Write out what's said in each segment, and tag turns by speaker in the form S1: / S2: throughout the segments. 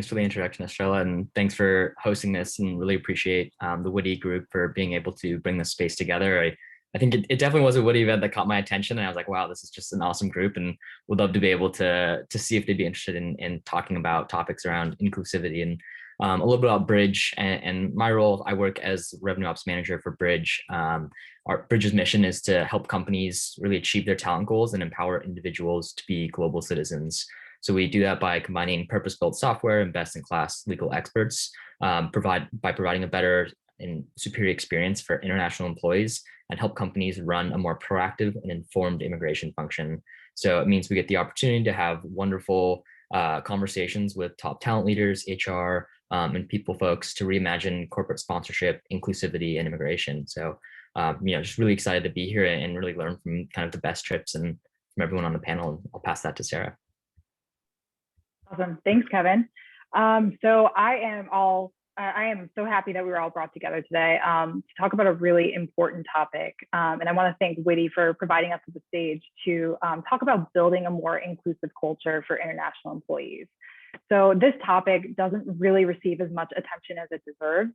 S1: Thanks for the introduction, Estrella, and thanks for hosting this, and really appreciate the WITI group for being able to bring this space together. I think it definitely was a WITI event that caught my attention, and I was like, wow, this is just an awesome group, and would love to be able to see if they'd be interested in talking about topics around inclusivity and a little bit about Bridge and my role. I work as revenue ops manager for Bridge. Our Bridge's mission is to help companies really achieve their talent goals and empower individuals to be global citizens. So we do that by combining purpose-built software and best-in-class legal experts, by providing a better and superior experience for international employees and help companies run a more proactive and informed immigration function. So it means we get the opportunity to have wonderful conversations with top talent leaders, HR, and people folks to reimagine corporate sponsorship, inclusivity, and immigration. So, just really excited to be here and really learn from kind of the best trips and from everyone on the panel. I'll pass that to Sarah.
S2: Awesome. Thanks, Kevin. So I am so happy that we were all brought together today to talk about a really important topic. And I want to thank WITI for providing us with the stage to talk about building a more inclusive culture for international employees. So this topic doesn't really receive as much attention as it deserves.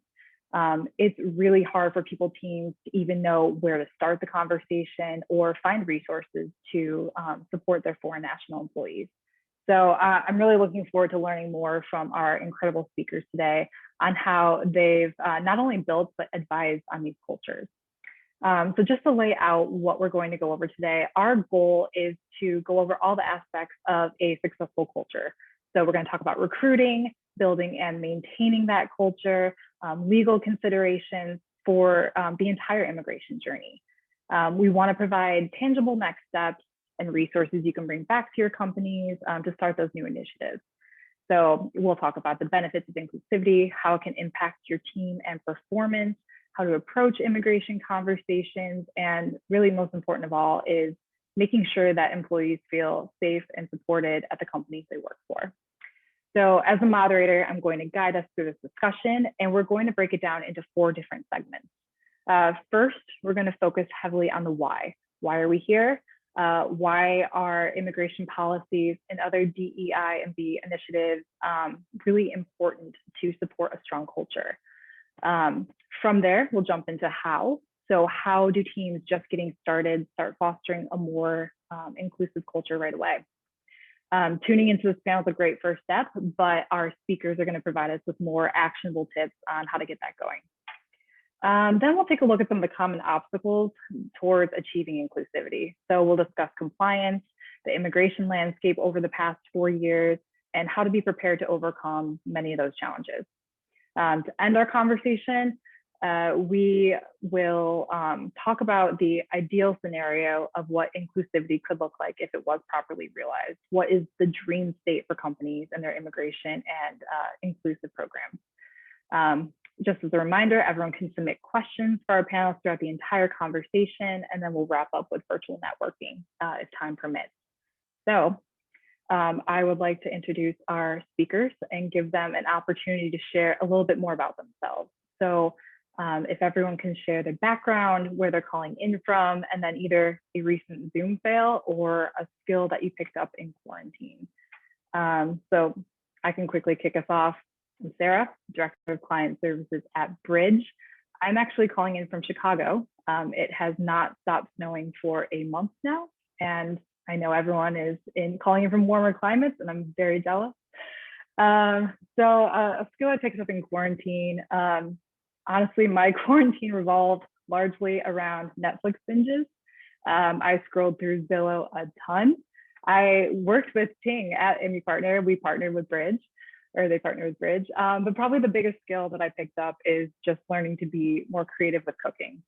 S2: It's really hard for teams to even know where to start the conversation or find resources to support their foreign national employees. So I'm really looking forward to learning more from our incredible speakers today on how they've not only built, but advised on these cultures. So just to lay out what we're going to go over today, our goal is to go over all the aspects of a successful culture. So we're going to talk about recruiting, building and maintaining that culture, legal considerations for the entire immigration journey. We want to provide tangible next steps and resources you can bring back to your companies to start those new initiatives. So we'll talk about the benefits of inclusivity, how it can impact your team and performance, how to approach immigration conversations, and really most important of all is making sure that employees feel safe and supported at the companies they work for. So as a moderator, I'm going to guide us through this discussion, and we're going to break it down into 4 different segments. First, we're going to focus heavily on the why. Why are we here? Why are immigration policies and other DEI and B initiatives really important to support a strong culture? From there, we'll jump into how. So how do teams just getting started start fostering a more inclusive culture right away? Tuning into this panel is a great first step, but our speakers are going to provide us with more actionable tips on how to get that going. Then we'll take a look at some of the common obstacles towards achieving inclusivity. So we'll discuss compliance, the immigration landscape over the past 4 years, and how to be prepared to overcome many of those challenges. To end our conversation, we will talk about the ideal scenario of what inclusivity could look like if it was properly realized. What is the dream state for companies and their immigration and inclusive programs? Just as a reminder, everyone can submit questions for our panelists throughout the entire conversation, and then we'll wrap up with virtual networking if time permits. So I would like to introduce our speakers and give them an opportunity to share a little bit more about themselves. So if everyone can share their background, where they're calling in from, and then either a recent Zoom fail or a skill that you picked up in quarantine. So I can quickly kick us off. I'm Sarah, Director of Client Services at Bridge. I'm actually calling in from Chicago. It has not stopped snowing for a month now, and I know everyone is calling in from warmer climates, and I'm very jealous. So a skill I picked up in quarantine, honestly, my quarantine revolved largely around Netflix binges. I scrolled through Zillow a ton. I worked with Ting at ImmuPartner. We partnered with Bridge. Or they partner with Bridge. But probably the biggest skill that I picked up is just learning to be more creative with cooking.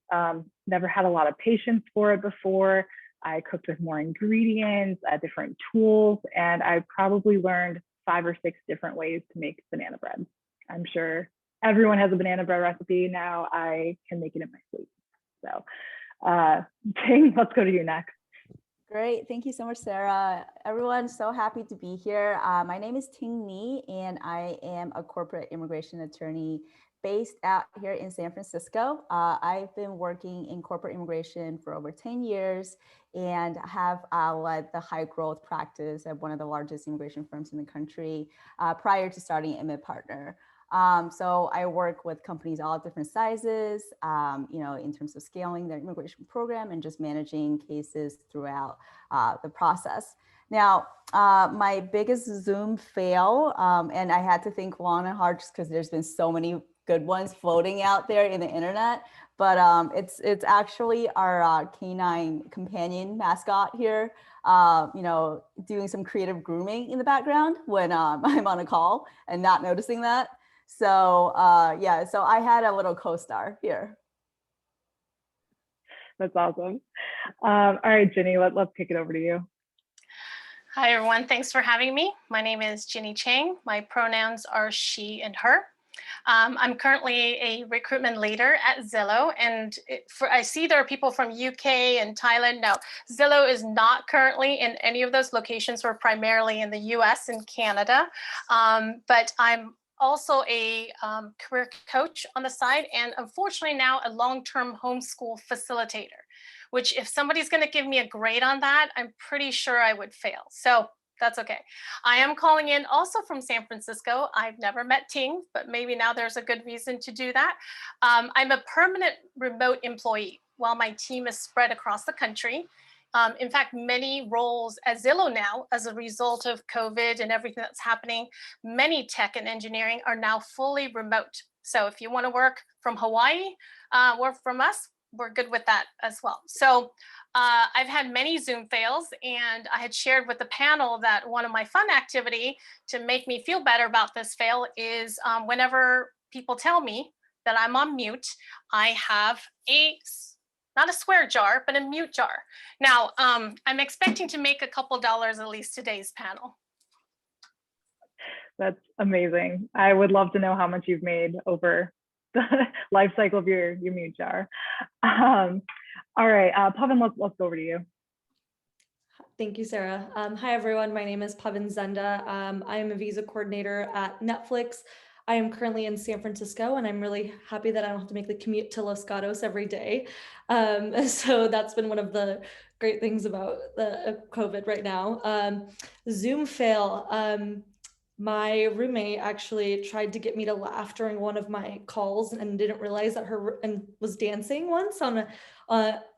S2: Never had a lot of patience for it before. I cooked with more ingredients, different tools, and I probably learned 5 or 6 different ways to make banana bread. I'm sure everyone has a banana bread recipe. Now I can make it in my sleep. So Ting, let's go to you next.
S3: Great. Thank you so much, Sarah. Everyone, so happy to be here. My name is Ting Ni, and I am a corporate immigration attorney based out here in San Francisco. I've been working in corporate immigration for over 10 years and have led the high growth practice at one of the largest immigration firms in the country prior to starting Imit Partner. So I work with companies all different sizes, in terms of scaling their immigration program and just managing cases throughout the process. Now, my biggest Zoom fail, and I had to think long and hard just because there's been so many good ones floating out there in the internet, but it's actually our canine companion mascot here, doing some creative grooming in the background when I'm on a call and not noticing that. So yeah, so I had a little co-star here.
S2: That's awesome. All right, Ginny, let's kick it over to you.
S4: Hi, everyone. Thanks for having me. My name is Ginny Chang. My pronouns are she and her. I'm currently a recruitment leader at Zillow, and I see there are people from UK and Thailand. Now, Zillow is not currently in any of those locations. We're primarily in the US and Canada, but I'm also a career coach on the side, and unfortunately now a long-term homeschool facilitator, which if somebody's going to give me a grade on that, I'm pretty sure I would fail. So that's okay. I am calling in also from San Francisco. I've never met Ting, but maybe now there's a good reason to do that. I'm a permanent remote employee while my team is spread across the country. In fact, many roles at Zillow now, as a result of COVID and everything that's happening, many tech and engineering are now fully remote. So if you want to work from Hawaii or from us, we're good with that as well. So I've had many Zoom fails, and I had shared with the panel that one of my fun activity to make me feel better about this fail is whenever people tell me that I'm on mute, I have not a swear jar, but a mute jar. Now, I'm expecting to make a couple dollars at least today's panel.
S2: That's amazing. I would love to know how much you've made over the life cycle of your mute jar. All right, Pavan, let's go over to you.
S5: Thank you, Sarah. Hi, everyone. My name is Pavan Zenda. I am a visa coordinator at Netflix. I am currently in San Francisco, and I'm really happy that I don't have to make the commute to Los Gatos every day. So that's been one of the great things about the COVID right now. Zoom fail. My roommate actually tried to get me to laugh during one of my calls and didn't realize that and was dancing once on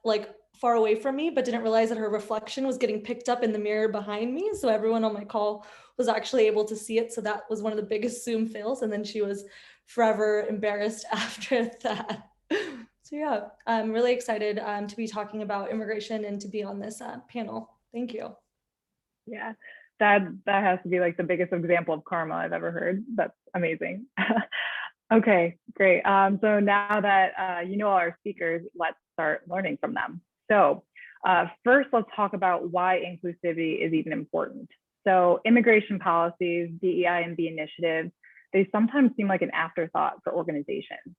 S5: like far away from me, but didn't realize that her reflection was getting picked up in the mirror behind me. So everyone on my call was actually able to see it. So that was one of the biggest Zoom fails. And then she was forever embarrassed after that. So yeah, I'm really excited to be talking about immigration and to be on this panel. Thank you.
S2: Yeah, that has to be like the biggest example of karma I've ever heard. That's amazing. Okay, great. So now that you know all our speakers, let's start learning from them. So first, let's talk about why inclusivity is even important. So immigration policies, DEI and B initiatives, they sometimes seem like an afterthought for organizations.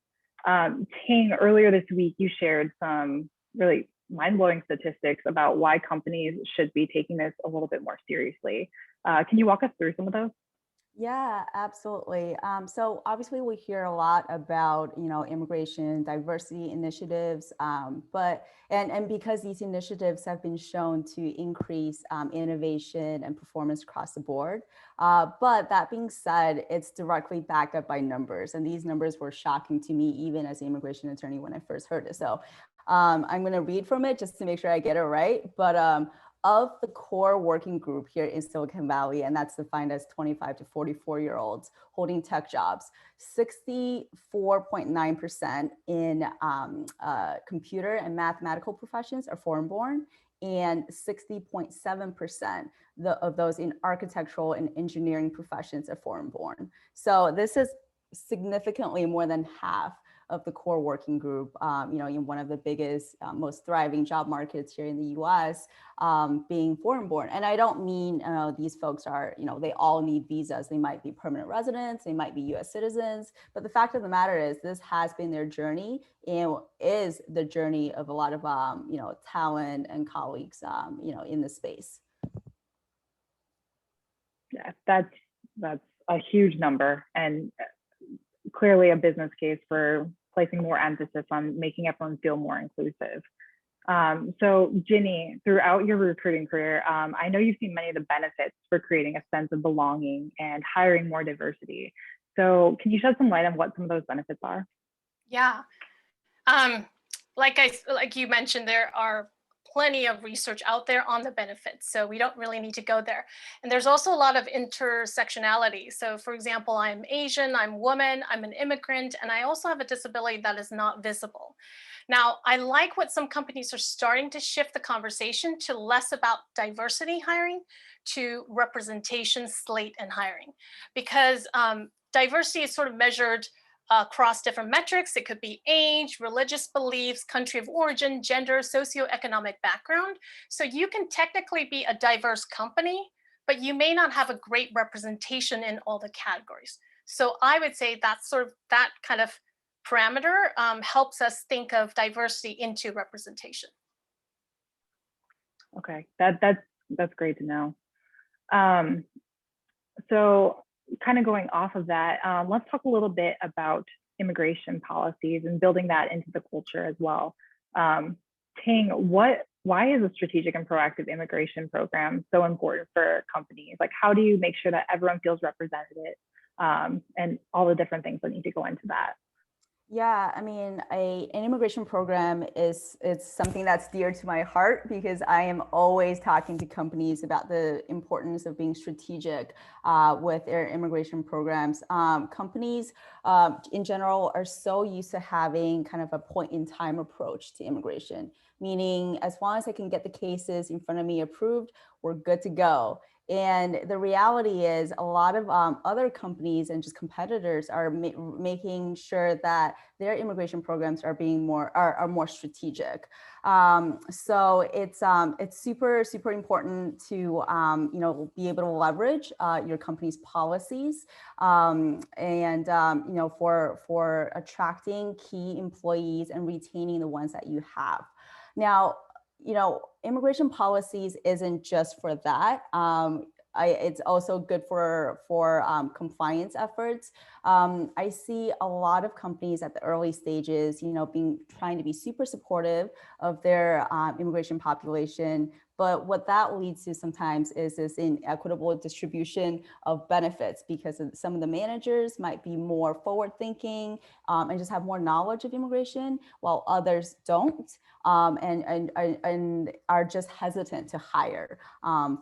S2: Ting, earlier this week, you shared some really mind-blowing statistics about why companies should be taking this a little bit more seriously. Can you walk us through some of those?
S3: Yeah, absolutely. So obviously we hear a lot about, immigration diversity initiatives, but because these initiatives have been shown to increase innovation and performance across the board. But that being said, it's directly backed up by numbers. And these numbers were shocking to me, even as an immigration attorney when I first heard it. So I'm going to read from it just to make sure I get it right. But of the core working group here in Silicon Valley, and that's defined as 25 to 44-year-olds holding tech jobs, 64.9% in computer and mathematical professions are foreign-born, and 60.7% of those in architectural and engineering professions are foreign-born. So this is significantly more than half of the core working group, in one of the biggest, most thriving job markets here in the US, being foreign born. And I don't mean these folks are, they all need visas. They might be permanent residents, they might be US citizens, but the fact of the matter is this has been their journey and is the journey of a lot of, talent and colleagues, in the space.
S2: Yeah, that's a huge number, and clearly a business case for placing more emphasis on making everyone feel more inclusive. So Ginny, throughout your recruiting career, I know you've seen many of the benefits for creating a sense of belonging and hiring more diversity. So can you shed some light on what some of those benefits are?
S4: Yeah. Like you mentioned, there are plenty of research out there on the benefits, so we don't really need to go there. And there's also a lot of intersectionality. So for example, I'm Asian, I'm woman, I'm an immigrant, and I also have a disability that is not visible. Now, I like what some companies are starting to shift the conversation to less about diversity hiring to representation slate and hiring, because diversity is sort of measured across different metrics. It could be age, religious beliefs, country of origin, gender, socioeconomic background. So you can technically be a diverse company, but you may not have a great representation in all the categories. So I would say that's sort of that kind of parameter helps us think of diversity into representation.
S2: Okay, that's great to know. So kind of going off of that, let's talk a little bit about immigration policies and building that into the culture as well. Ting, why is a strategic and proactive immigration program so important for companies? Like, how do you make sure that everyone feels represented, and all the different things that need to go into that?
S3: Yeah, I mean, an immigration program it's something that's dear to my heart because I am always talking to companies about the importance of being strategic with their immigration programs. Companies in general are so used to having kind of a point in time approach to immigration, meaning as long as I can get the cases in front of me approved, we're good to go. And the reality is a lot of other companies and just competitors are making sure that their immigration programs are being more strategic. So it's super important to be able to leverage your company's policies and for attracting key employees and retaining the ones that you have. Now, immigration policies isn't just for that. It's also good for compliance efforts. I see a lot of companies at the early stages, trying to be super supportive of their immigration population. But what that leads to sometimes is this inequitable distribution of benefits because some of the managers might be more forward thinking and just have more knowledge of immigration, while others don't and are just hesitant to hire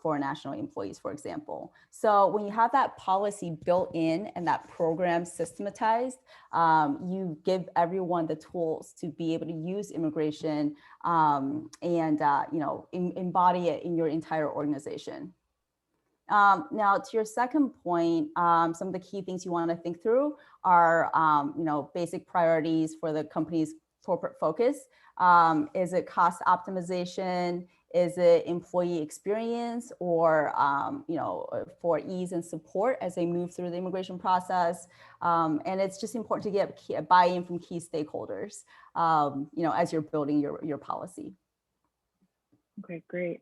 S3: for national employees, for example. So when you have that policy built in and that program systematized, you give everyone the tools to be able to use immigration and embody it in your entire organization. Now, to your second point, some of the key things you want to think through are, basic priorities for the company's corporate focus. Is it cost optimization? Is it employee experience, or for ease and support as they move through the immigration process? And it's just important to get buy-in from key stakeholders, as you're building your policy.
S2: Okay, great.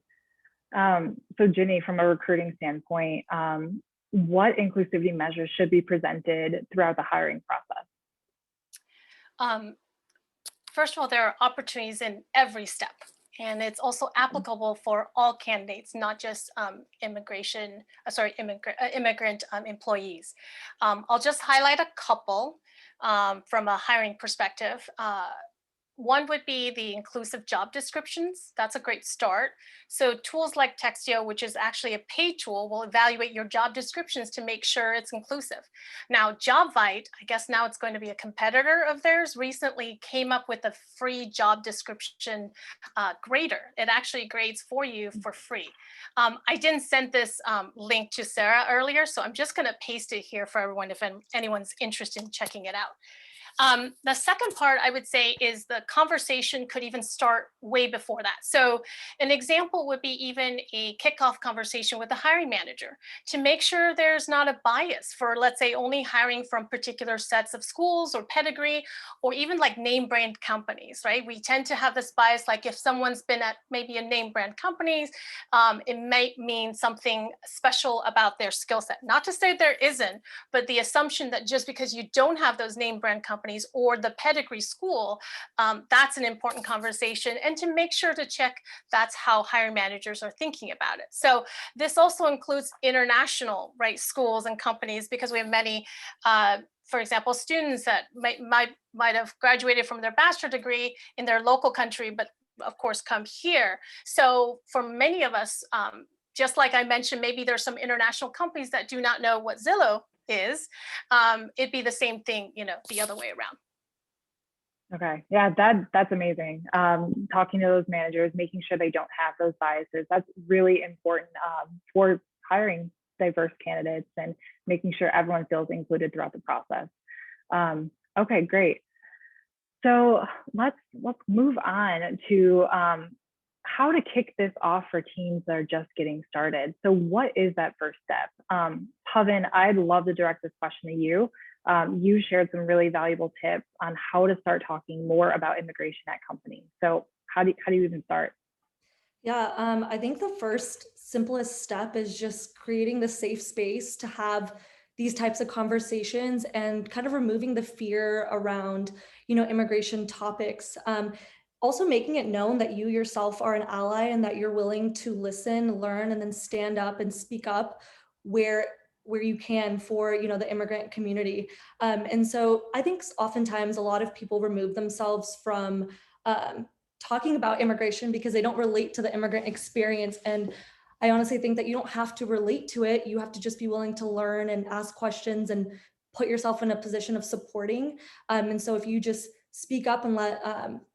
S2: So Ginny, from a recruiting standpoint, what inclusivity measures should be presented throughout the hiring process?
S4: First of all, there are opportunities in every step, and it's also applicable for all candidates, not just immigrant employees. I'll just highlight a couple from a hiring perspective. One would be the inclusive job descriptions. That's a great start. So tools like Textio, which is actually a paid tool, will evaluate your job descriptions to make sure it's inclusive. Now, JobVite, I guess now it's going to be a competitor of theirs, recently came up with a free job description grader. It actually grades for you for free. I didn't send this link to Sarah earlier, so I'm just going to paste it here for everyone if anyone's interested in checking it out. The second part I would say is the conversation could even start way before that. So an example would be even a kickoff conversation with the hiring manager to make sure there's not a bias for, let's say, only hiring from particular sets of schools or pedigree, or even like name brand companies, right? We tend to have this bias, like if someone's been at maybe a name brand companies, it might mean something special about their skill set. Not to say there isn't, but the assumption that just because you don't have those name brand companies or the pedigree school, that's an important conversation. And to make sure to check that's how hiring managers are thinking about it. So this also includes international, right, schools and companies, because we have many, for example, students that might have graduated from their bachelor degree in their local country, but of course come here. So for many of us, just like I mentioned, maybe there's some international companies that do not know what Zillow is. It'd be the same thing, the other way around.
S2: Okay, yeah, that's amazing. Talking to those managers, making sure they don't have those biases, that's really important for hiring diverse candidates and making sure everyone feels included throughout the process. Okay, great. So let's move on to how to kick this off for teams that are just getting started. So what is that first step? Pavan, I'd love to direct this question to you. You shared some really valuable tips on how to start talking more about immigration at companies. So how do you even start?
S5: Yeah, I think the first simplest step is just creating the safe space to have these types of conversations and kind of removing the fear around, immigration topics. Also making it known that you yourself are an ally and that you're willing to listen, learn, and then stand up and speak up where you can for, the immigrant community. And so I think oftentimes a lot of people remove themselves from talking about immigration because they don't relate to the immigrant experience. And I honestly think that you don't have to relate to it. You have to just be willing to learn and ask questions and put yourself in a position of supporting. And so if you just speak up and let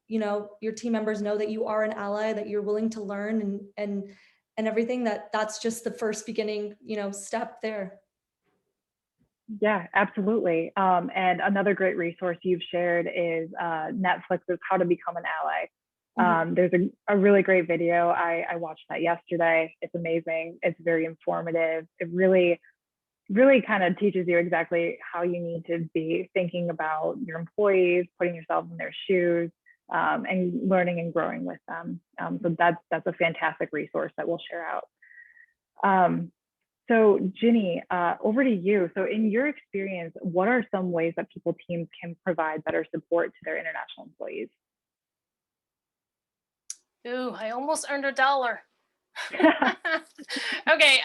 S5: your team members know that you are an ally, that you're willing to learn and everything, that's just the first beginning, step there.
S2: Yeah, absolutely. And another great resource you've shared is Netflix's How to Become an Ally. There's a really great video. I watched that yesterday. It's amazing. It's very informative. It really kind of teaches you exactly how you need to be thinking about your employees, putting yourself in their shoes, and learning and growing with them. So that's a fantastic resource that we'll share out. So Ginny, over to you. So in your experience, what are some ways that teams can provide better support to their international employees?
S4: Ooh, I almost earned $1. Okay.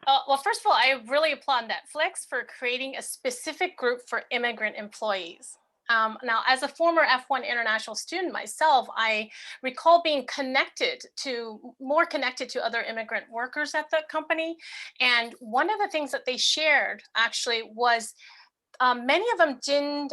S4: Well, first of all, I really applaud Netflix for creating a specific group for immigrant employees. Now, as a former F1 international student myself, I recall being more connected to other immigrant workers at the company. And one of the things that they shared actually was many of them didn't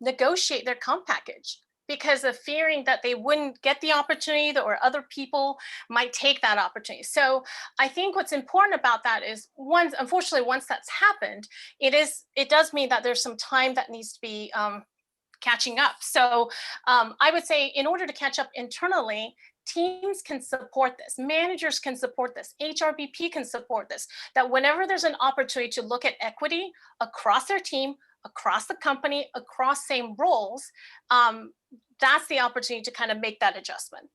S4: negotiate their comp package because of fearing that they wouldn't get the opportunity or other people might take that opportunity. So I think what's important about that is unfortunately, once that's happened, it does mean that there's some time that needs to be catching up. So I would say in order to catch up internally, teams can support this, managers can support this, HRBP can support this, that whenever there's an opportunity to look at equity across their team, across the company, across same roles, that's the opportunity to kind of make that adjustment.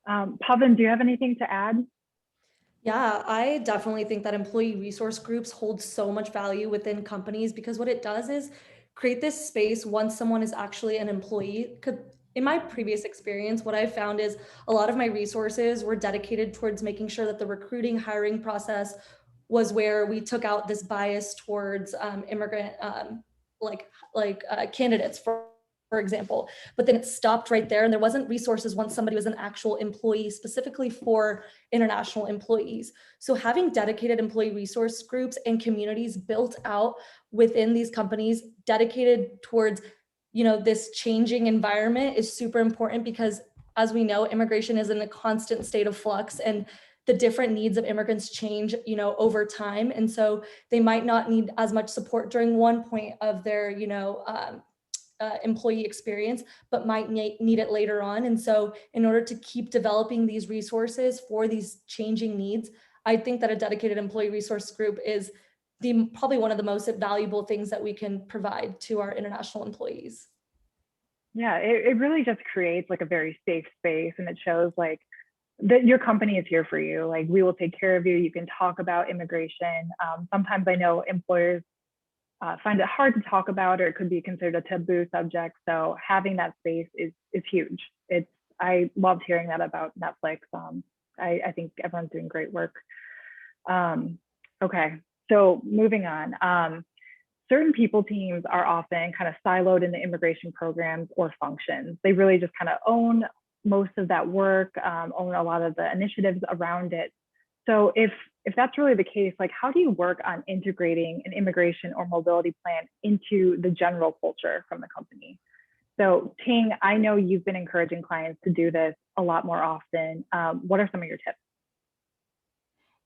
S2: Pavan, do you have anything to add?
S5: Yeah, I definitely think that employee resource groups hold so much value within companies because what it does is create this space once someone is actually an employee. In my previous experience, what I found is a lot of my resources were dedicated towards making sure that the recruiting hiring process was where we took out this bias towards immigrant candidates, for example, but then it stopped right there and there wasn't resources once somebody was an actual employee specifically for international employees. So having dedicated employee resource groups and communities built out within these companies dedicated towards, this changing environment is super important because as we know, immigration is in a constant state of flux and the different needs of immigrants change, over time. And so they might not need as much support during one point of their, employee experience, but might need it later on. And so in order to keep developing these resources for these changing needs, I think that a dedicated employee resource group is probably one of the most valuable things that we can provide to our international employees.
S2: Yeah, it really just creates like a very safe space, and it shows like that your company is here for you. Like, we will take care of you. You can talk about immigration. Sometimes I know employers find it hard to talk about, or it could be considered a taboo subject. So having that space is huge. I loved hearing that about Netflix. I think everyone's doing great work. Okay, so moving on. Certain people teams are often kind of siloed in the immigration programs or functions. They really just kind of own most of that work, own a lot of the initiatives around it. So if that's really the case, like, how do you work on integrating an immigration or mobility plan into the general culture from the company? So Ting, I know you've been encouraging clients to do this a lot more often. What are some of your tips?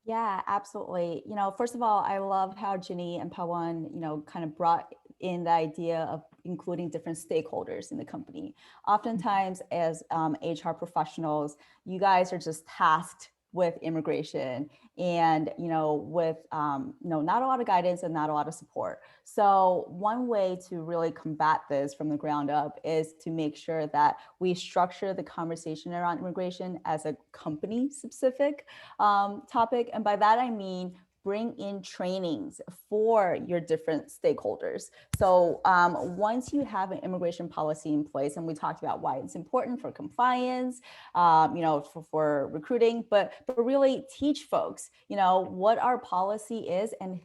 S3: Yeah, absolutely. First of all, I love how Ginny and Pawan, kind of brought in the idea of including different stakeholders in the company. Oftentimes as HR professionals, you guys are just tasked with immigration and, with, not a lot of guidance and not a lot of support. So one way to really combat this from the ground up is to make sure that we structure the conversation around immigration as a company specific topic. And by that, I mean, bring in trainings for your different stakeholders. So once you have an immigration policy in place, and we talked about why it's important for compliance, for recruiting, but really teach folks, what our policy is, and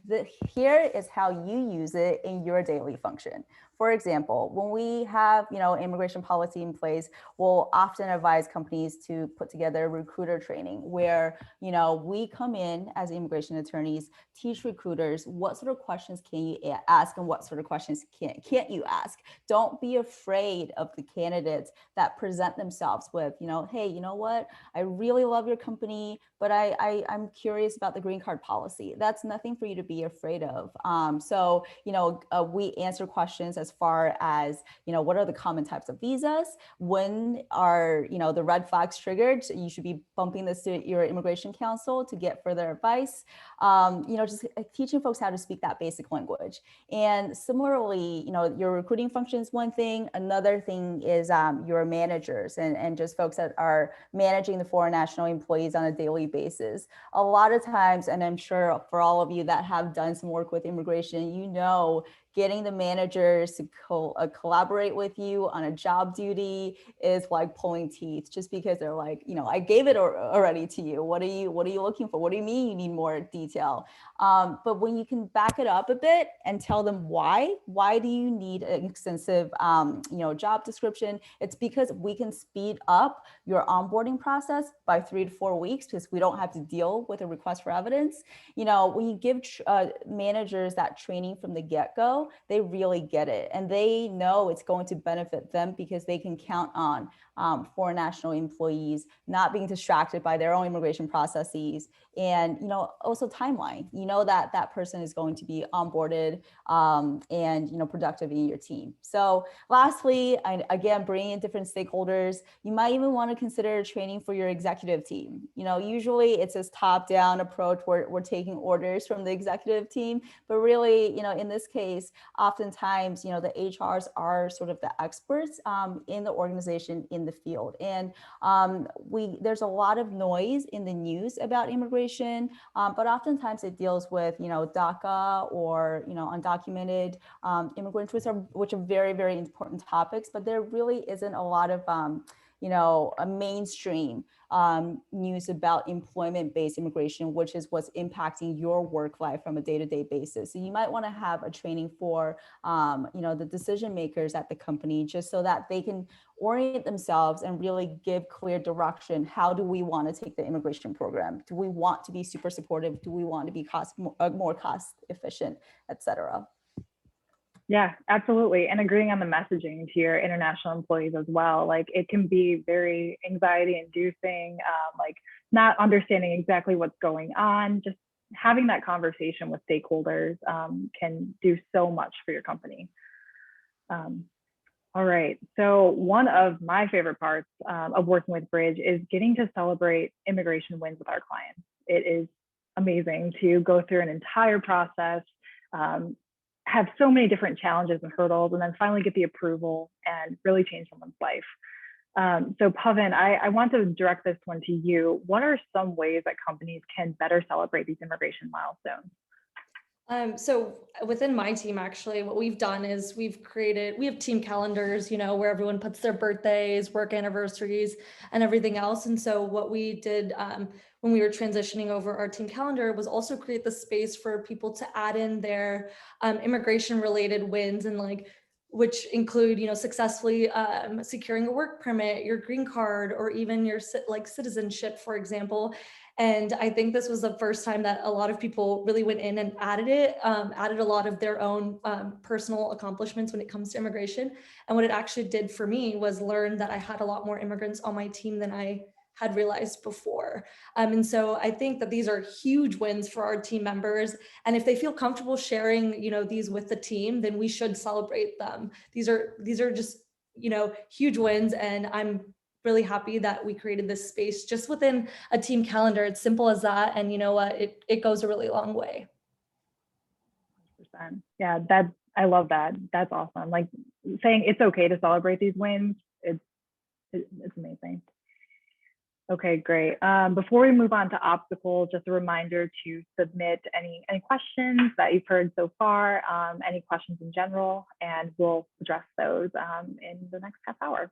S3: here is how you use it in your daily function. For example, when we have, immigration policy in place, we'll often advise companies to put together recruiter training where, we come in as immigration attorneys, teach recruiters what sort of questions can you ask and what sort of questions can't you ask. Don't be afraid of the candidates that present themselves with, hey, you know what? I really love your company, but I'm curious about the green card policy. That's nothing for you to be afraid of. So, we answer questions as far as, what are the common types of visas? When are, the red flags triggered? You should be bumping this to your immigration counsel to get further advice. Just teaching folks how to speak that basic language. And similarly, your recruiting function is one thing. Another thing is your managers and just folks that are managing the foreign national employees on a daily basis. A lot of times, and I'm sure for all of you that have done some work with immigration, getting the managers to collaborate with you on a job duty is like pulling teeth, just because they're like, I gave it already to you. What are you looking for? What do you mean you need more detail? But when you can back it up a bit and tell them why do you need an extensive, job description? It's because we can speed up your onboarding process by 3 to 4 weeks because we don't have to deal with a request for evidence. When you give managers that training from the get-go, they really get it. And they know it's going to benefit them because they can count on foreign national employees not being distracted by their own immigration processes. And, also timeline, that person is going to be onboarded and, productive in your team. So lastly, again, bringing in different stakeholders. You might even want to consider training for your executive team. Usually it's this top-down approach where we're taking orders from the executive team, but really, in this case, oftentimes, the HRs are sort of the experts in the organization, in the field. And there's a lot of noise in the news about immigration, but oftentimes it deals with, DACA or, undocumented immigrants, which are very, very important topics, but there really isn't a lot of, a mainstream news about employment-based immigration, which is what's impacting your work life from a day-to-day basis. So you might want to have a training for, the decision makers at the company, just so that they can orient themselves and really give clear direction. How do we want to take the immigration program? Do we want to be super supportive? Do we want to be more cost efficient, et cetera?
S2: Yeah, absolutely. And agreeing on the messaging to your international employees as well. Like, it can be very anxiety inducing. Like, not understanding exactly what's going on, just having that conversation with stakeholders can do so much for your company. All right, so one of my favorite parts of working with Bridge is getting to celebrate immigration wins with our clients. It is amazing to go through an entire process, have so many different challenges and hurdles, and then finally get the approval and really change someone's life. So Pavan, I want to direct this one to you. What are some ways that companies can better celebrate these immigration milestones?
S5: So within my team, actually, what we've done is we have team calendars, where everyone puts their birthdays, work anniversaries, and everything else. And so what we did when we were transitioning over our team calendar was also create the space for people to add in their immigration related wins, and which include, successfully securing a work permit, your green card, or even your citizenship, for example. And I think this was the first time that a lot of people really went in and added a lot of their own personal accomplishments when it comes to immigration. And what it actually did for me was learn that I had a lot more immigrants on my team than I had realized before. And so I think that these are huge wins for our team members. And if they feel comfortable sharing, these with the team, then we should celebrate them. These are just, huge wins. And I'm really happy that we created this space just within a team calendar. It's simple as that. And you know what, it goes a really long way.
S2: 100%. Yeah, I love that. That's awesome. Like saying it's okay to celebrate these wins. It's amazing. Okay, great. Before we move on to obstacles, just a reminder to submit any questions that you've heard so far, any questions in general, and we'll address those in the next half hour.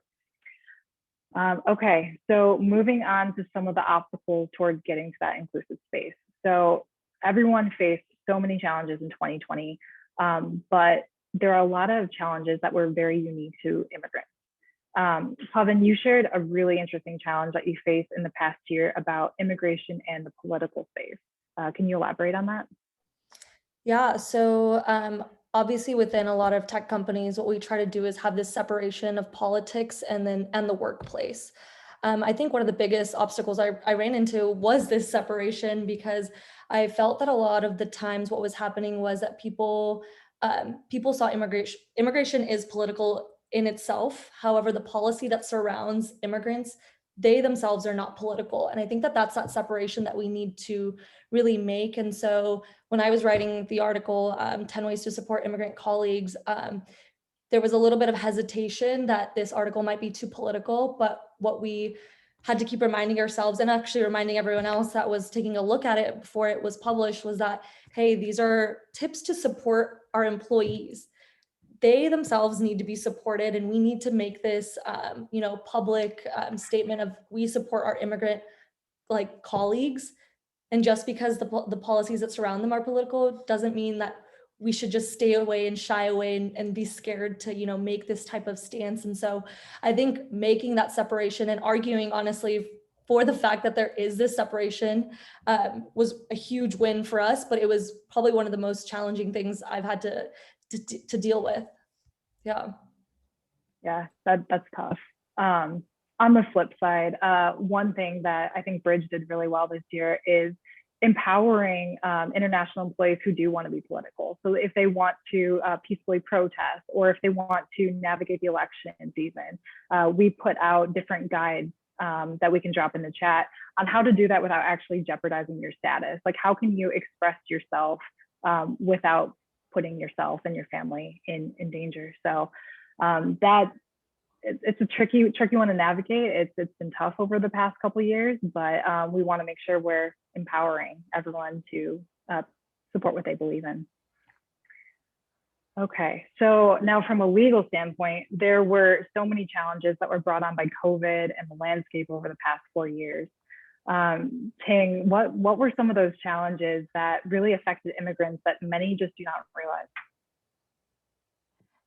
S2: Okay, so moving on to some of the obstacles towards getting to that inclusive space. So everyone faced so many challenges in 2020, but there are a lot of challenges that were very unique to immigrants. Pavan, you shared a really interesting challenge that you faced in the past year about immigration and the political space. Can you elaborate on that?
S5: Yeah, so obviously within a lot of tech companies, what we try to do is have this separation of politics and the workplace. I think one of the biggest obstacles I ran into was this separation, because I felt that a lot of the times what was happening was that people saw immigration is political in itself. However, the policy that surrounds immigrants, they themselves are not political. And I think that that's that separation that we need to really make. And so when I was writing the article, 10 Ways to Support Immigrant Colleagues, there was a little bit of hesitation that this article might be too political, but what we had to keep reminding ourselves, and actually reminding everyone else that was taking a look at it before it was published, was that, hey, these are tips to support our employees. They themselves need to be supported, and we need to make this, public statement of we support our immigrant colleagues. And just because the policies that surround them are political doesn't mean that we should just stay away and shy away and be scared to, make this type of stance. And so I think making that separation and arguing honestly for the fact that there is this separation was a huge win for us, but it was probably one of the most challenging things I've had to deal with. Yeah.
S2: Yeah, that's tough. On the flip side, one thing that I think Bridge did really well this year is empowering international employees who do want to be political. So if they want to peacefully protest, or if they want to navigate the elections even, we put out different guides that we can drop in the chat on how to do that without actually jeopardizing your status. Like, how can you express yourself without putting yourself and your family in danger? So it's a tricky one to navigate. It's been tough over the past couple of years, but we want to make sure we're empowering everyone to support what they believe in. Okay, so now from a legal standpoint, there were so many challenges that were brought on by COVID and the landscape over the past 4 years. Ting, what were some of those challenges that really affected immigrants that many just do not realize?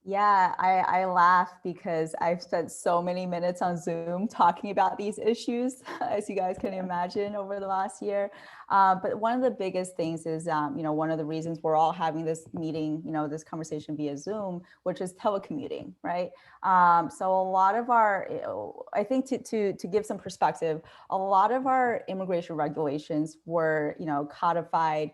S3: Yeah, I laugh because I've spent so many minutes on Zoom talking about these issues, as you guys can imagine, over the last year. But one of the biggest things is, one of the reasons we're all having this meeting, this conversation via Zoom, which is telecommuting, right? So a lot of our, I think to give some perspective, a lot of our immigration regulations were, codified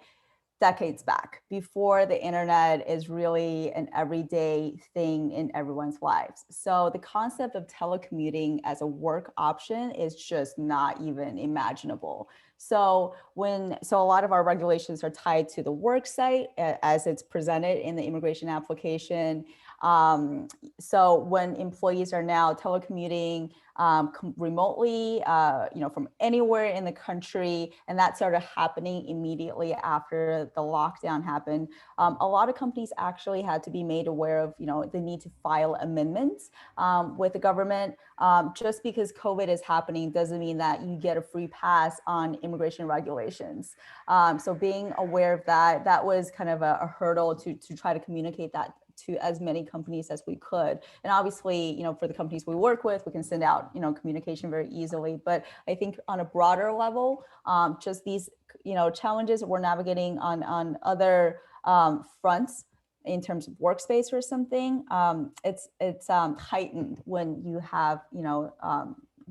S3: decades back, before the internet is really an everyday thing in everyone's lives. So the concept of telecommuting as a work option is just not even imaginable. So a lot of our regulations are tied to the work site as it's presented in the immigration application. So when employees are now telecommuting remotely, from anywhere in the country, and that started happening immediately after the lockdown happened, a lot of companies actually had to be made aware of, the need to file amendments with the government. Just because COVID is happening doesn't mean that you get a free pass on immigration regulations. So being aware of that was kind of a hurdle to try to communicate that to as many companies as we could. And obviously, for the companies we work with, we can send out, communication very easily. But I think on a broader level, just these, challenges we're navigating on other fronts in terms of workspace or something, it's heightened when you have,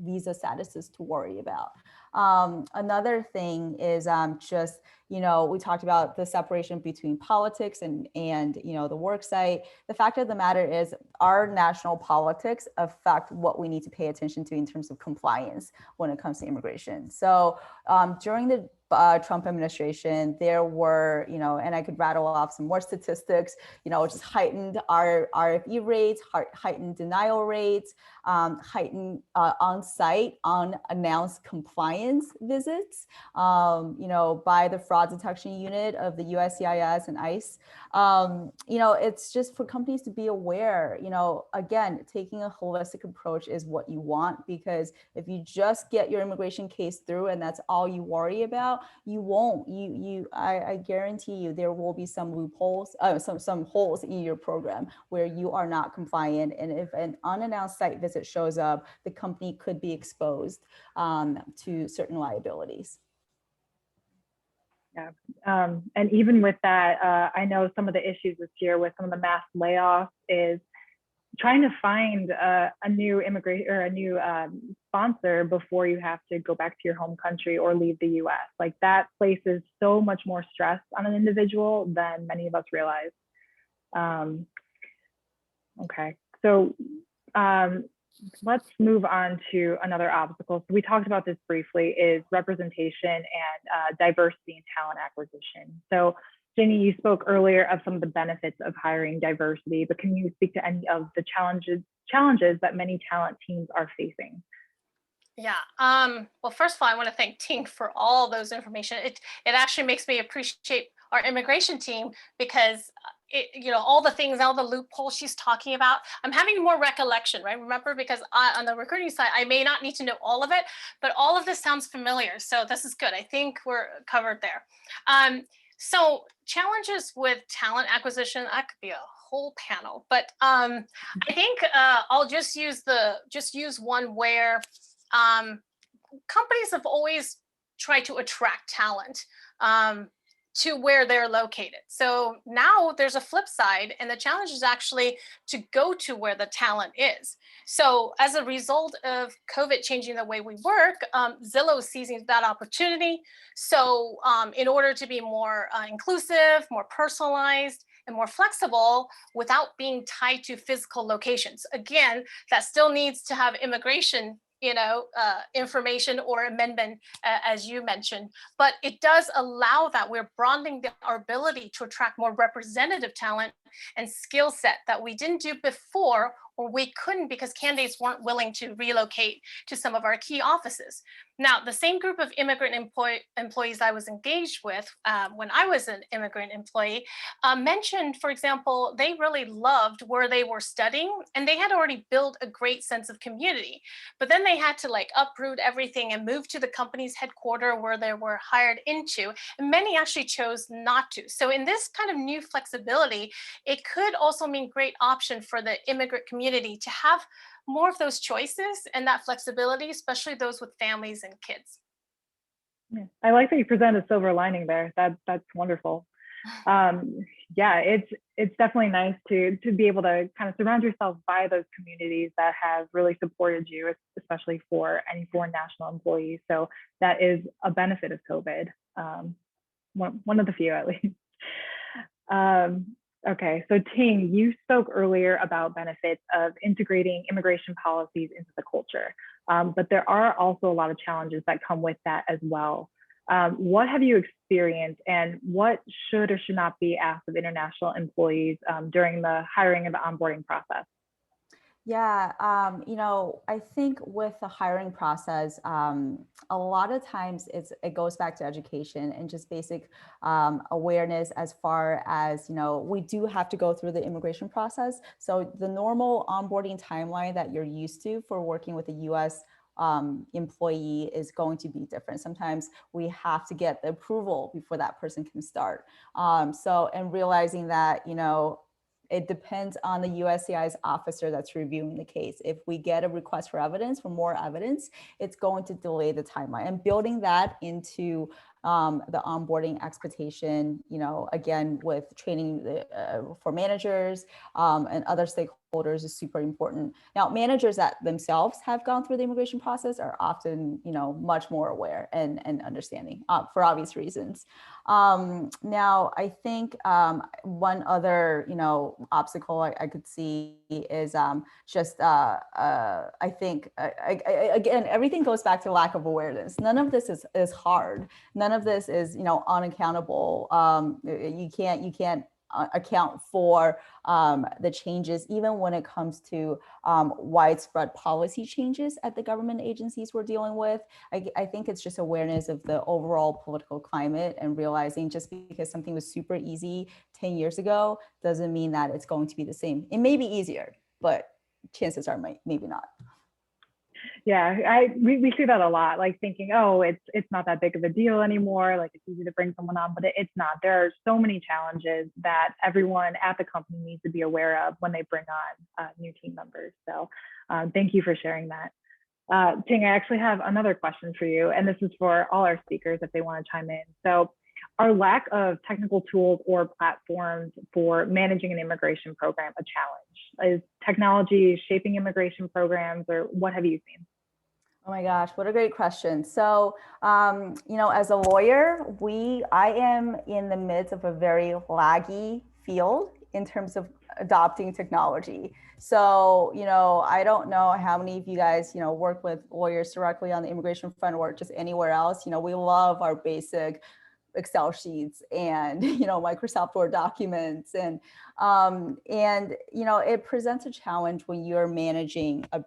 S3: visa statuses to worry about. Another thing is just, we talked about the separation between politics and the work site. The fact of the matter is our national politics affect what we need to pay attention to in terms of compliance when it comes to immigration. So during the Trump administration, there were, and I could rattle off some more statistics, just heightened RFE rates, heightened denial rates, heightened on-site, unannounced compliance visits, by the fraud detection unit of the USCIS and ICE. It's just for companies to be aware, again, taking a holistic approach is what you want, because if you just get your immigration case through and that's all you worry about, you won't. I guarantee you there will be some loopholes, some holes in your program where you are not compliant. And if an unannounced site visit shows up, the company could be exposed to certain liabilities.
S2: Yeah. And even with that, I know some of the issues this year with some of the mass layoffs is trying to find a new immigration or a new sponsor before you have to go back to your home country or leave the US. Like, that places so much more stress on an individual than many of us realize. Okay, so let's move on to another obstacle. So we talked about this briefly, is representation and diversity and talent acquisition. So Jenny, you spoke earlier of some of the benefits of hiring diversity, but can you speak to any of the challenges that many talent teams are facing?
S4: Yeah. Well, first of all, I want to thank Tink for all those information. It actually makes me appreciate our immigration team, because all the things, all the loopholes she's talking about, I'm having more recollection, right? Remember, because on the recruiting side, I may not need to know all of it, but all of this sounds familiar. So this is good. I think we're covered there. So challenges with talent acquisition, that could be a whole panel, but I think I'll just use one where companies have always tried to attract talent to where they're located. So now there's a flip side, and the challenge is actually to go to where the talent is. So as a result of COVID changing the way we work, Zillow is seizing that opportunity. So in order to be more inclusive, more personalized, and more flexible without being tied to physical locations. Again, that still needs to have immigration information or amendment, as you mentioned, but it does allow that we're broadening our ability to attract more representative talent and skill set that we didn't do before, or we couldn't because candidates weren't willing to relocate to some of our key offices. Now, the same group of immigrant employees I was engaged with when I was an immigrant employee mentioned, for example, they really loved where they were studying and they had already built a great sense of community. But then they had to like uproot everything and move to the company's headquarters where they were hired into. And many actually chose not to. So, in this kind of new flexibility, it could also mean great option for the immigrant community to have more of those choices and that flexibility, especially those with families and kids.
S2: Yeah. I like that you present a silver lining there. That's wonderful. Yeah, it's definitely nice to be able to kind of surround yourself by those communities that have really supported you, especially for any foreign national employees. So that is a benefit of COVID. One of the few, at least. Okay, so Ting, you spoke earlier about benefits of integrating immigration policies into the culture, but there are also a lot of challenges that come with that as well. What have you experienced and what should or should not be asked of international employees during the hiring and the onboarding process?
S3: Yeah, I think with the hiring process, a lot of times it goes back to education and just basic awareness as far as, we do have to go through the immigration process. So the normal onboarding timeline that you're used to for working with a US employee is going to be different. Sometimes we have to get the approval before that person can start. And realizing that, it depends on the USCIS officer that's reviewing the case. If we get a request for evidence, for more evidence, it's going to delay the timeline. And building that into the onboarding expectation, again, with training for managers and other stakeholders is super important. Now, managers that themselves have gone through the immigration process are often, much more aware and understanding for obvious reasons. Now, I think one other, obstacle I could see is just, I think, again, everything goes back to lack of awareness. None of this is hard. None of this is, unaccountable. You can't account for the changes, even when it comes to widespread policy changes at the government agencies we're dealing with. I think it's just awareness of the overall political climate and realizing just because something was super easy 10 years ago doesn't mean that it's going to be the same. It may be easier, but chances are maybe not.
S2: Yeah, we see that a lot, like thinking, oh, it's not that big of a deal anymore. Like it's easy to bring someone on, but it's not. There are so many challenges that everyone at the company needs to be aware of when they bring on new team members. So thank you for sharing that. Ting, I actually have another question for you, and this is for all our speakers if they want to chime in. So are lack of technical tools or platforms for managing an immigration program a challenge? Is technology shaping immigration programs, or what have you seen?
S3: Oh my gosh, what a great question. So, as a lawyer, I am in the midst of a very laggy field in terms of adopting technology. So, I don't know how many of you guys, work with lawyers directly on the immigration front or just anywhere else. We love our basic Excel sheets and Microsoft Word documents and it presents a challenge when you're managing a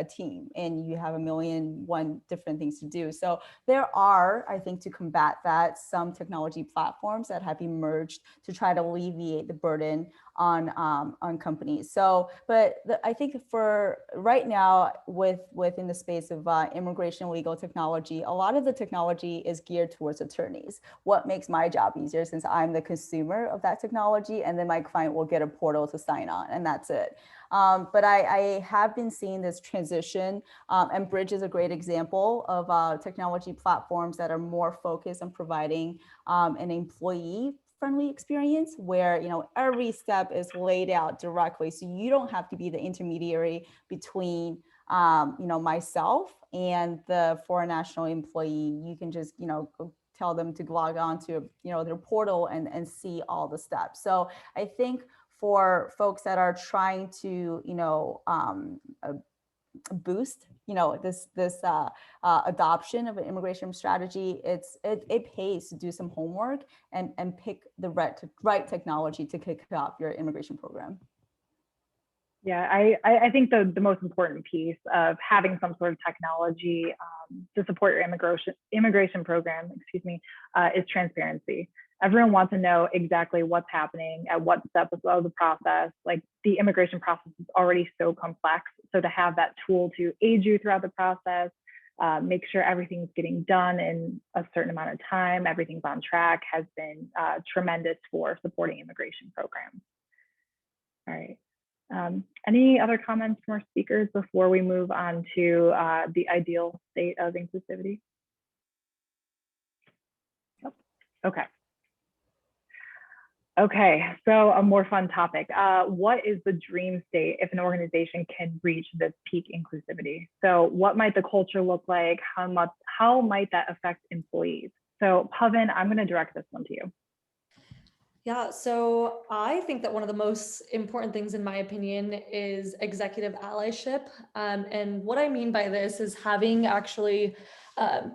S3: team and you have 1,000,001 different things to do. So there are, I think, to combat that, some technology platforms that have emerged to try to alleviate the burden on companies. So, but I think for right now, within the space of immigration legal technology, a lot of the technology is geared towards attorneys. What makes my job easier, since I'm the consumer of that technology, and then my client will get a portal to sign on, and that's it. But I have been seeing this transition, and Bridge is a great example of technology platforms that are more focused on providing an employee-friendly experience where every step is laid out directly, so you don't have to be the intermediary between myself and the foreign national employee. You can just tell them to log on to their portal and see all the steps. So I think for folks that are trying to boost this adoption of an immigration strategy, it pays to do some homework and pick the right technology to kick off your immigration program.
S2: Yeah, I think the most important piece of having some sort of technology to support your immigration program, is transparency. Everyone wants to know exactly what's happening at what step of the process. Like the immigration process is already so complex. So to have that tool to aid you throughout the process, make sure everything's getting done in a certain amount of time, everything's on track, has been tremendous for supporting immigration programs. All right. Any other comments from our speakers before we move on to the ideal state of inclusivity? Nope. Okay. Okay, so a more fun topic. What is the dream state if an organization can reach this peak inclusivity? So what might the culture look like? How might that affect employees? So Pavan, I'm going to direct this one to you.
S5: Yeah, so I think that one of the most important things, in my opinion, is executive allyship. And what I mean by this is having actually